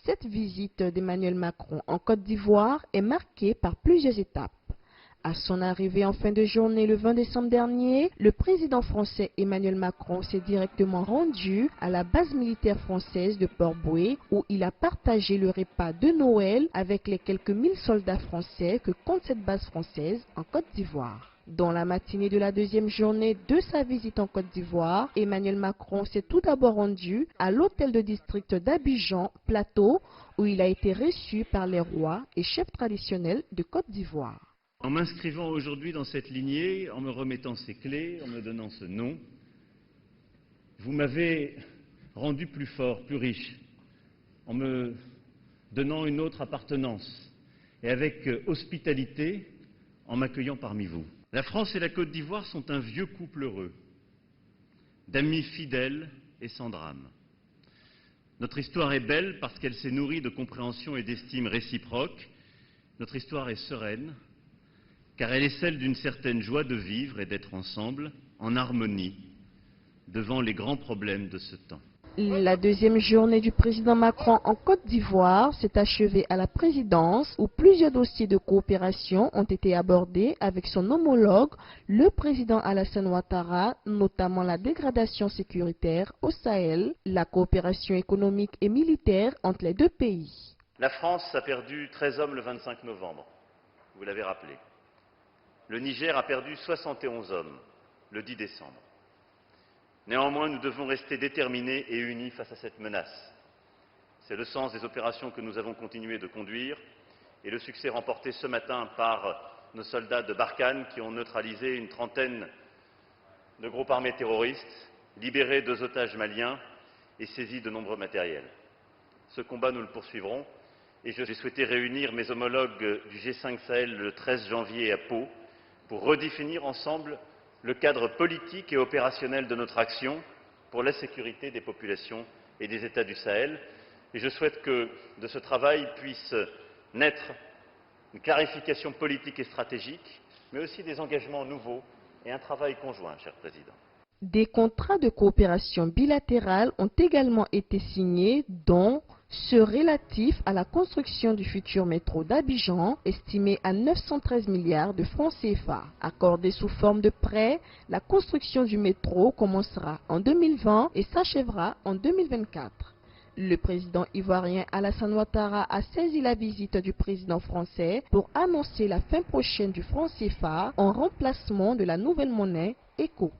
Cette visite d'Emmanuel Macron en Côte d'Ivoire est marquée par plusieurs étapes. À son arrivée en fin de journée le 20 décembre dernier, le président français Emmanuel Macron s'est directement rendu à la base militaire française de Port-Bouët où il a partagé le repas de Noël avec les quelques 1000 soldats français que compte cette base française en Côte d'Ivoire. Dans la matinée de la deuxième journée de sa visite en Côte d'Ivoire, Emmanuel Macron s'est tout d'abord rendu à l'hôtel de district d'Abidjan, Plateau, où il a été reçu par les rois et chefs traditionnels de Côte d'Ivoire. En m'inscrivant aujourd'hui dans cette lignée, en me remettant ces clés, en me donnant ce nom, vous m'avez rendu plus fort, plus riche, en me donnant une autre appartenance et avec hospitalité, en m'accueillant parmi vous. La France et la Côte d'Ivoire sont un vieux couple heureux, d'amis fidèles et sans drame. Notre histoire est belle parce qu'elle s'est nourrie de compréhension et d'estime réciproque. Notre histoire est sereine, car elle est celle d'une certaine joie de vivre et d'être ensemble, en harmonie, devant les grands problèmes de ce temps. La deuxième journée du président Macron en Côte d'Ivoire s'est achevée à la présidence où plusieurs dossiers de coopération ont été abordés avec son homologue, le président Alassane Ouattara, notamment la dégradation sécuritaire au Sahel, la coopération économique et militaire entre les deux pays. La France a perdu 13 hommes le 25 novembre, vous l'avez rappelé. Le Niger a perdu 71 hommes le 10 décembre. Néanmoins, nous devons rester déterminés et unis face à cette menace. C'est le sens des opérations que nous avons continué de conduire et le succès remporté ce matin par nos soldats de Barkhane qui ont neutralisé une trentaine de groupes armés terroristes, libéré 2 otages maliens et saisi de nombreux matériels. Ce combat, nous le poursuivrons et j'ai souhaité réunir mes homologues du G5 Sahel le 13 janvier à Pau pour redéfinir ensemble le cadre politique et opérationnel de notre action pour la sécurité des populations et des États du Sahel. Et je souhaite que de ce travail puisse naître une clarification politique et stratégique, mais aussi des engagements nouveaux et un travail conjoint, cher Président. Des contrats de coopération bilatérale ont également été signés, dont ceux relatifs à la construction du futur métro d'Abidjan, estimé à 913 milliards de francs CFA. Accordé sous forme de prêt, la construction du métro commencera en 2020 et s'achèvera en 2024. Le président ivoirien Alassane Ouattara a saisi la visite du président français pour annoncer la fin prochaine du franc CFA en remplacement de la nouvelle monnaie ECO.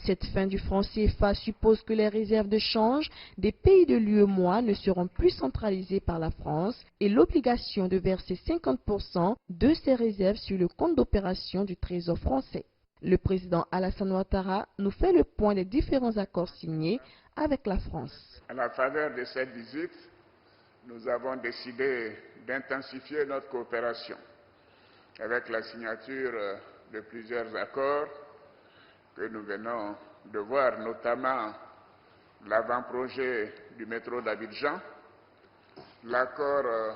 Cette fin du franc CFA suppose que les réserves de change des pays de l'UEMOA ne seront plus centralisées par la France et l'obligation de verser 50% de ces réserves sur le compte d'opération du Trésor français. Le président Alassane Ouattara nous fait le point des différents accords signés avec la France. À la faveur de cette visite, nous avons décidé d'intensifier notre coopération avec la signature de plusieurs accords que nous venons de voir, notamment l'avant-projet du métro d'Abidjan, l'accord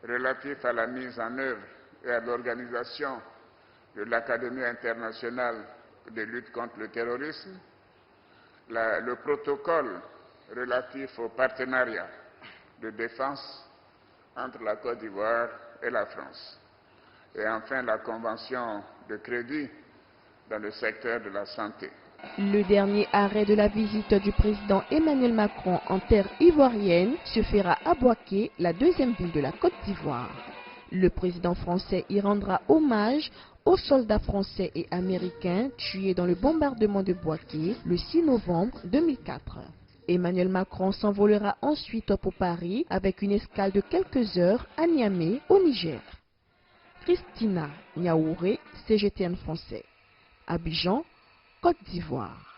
relatif à la mise en œuvre et à l'organisation de l'Académie internationale de lutte contre le terrorisme, le protocole relatif au partenariat de défense entre la Côte d'Ivoire et la France, et enfin la convention de crédit dans le secteur de la santé. Le dernier arrêt de la visite du président Emmanuel Macron en terre ivoirienne se fera à Bouaké, la deuxième ville de la Côte d'Ivoire. Le président français y rendra hommage aux soldats français et américains tués dans le bombardement de Bouaké le 6 novembre 2004. Emmanuel Macron s'envolera ensuite pour Paris avec une escale de quelques heures à Niamey, au Niger. Christina Niaouré, CGTN français. Abidjan, Côte d'Ivoire.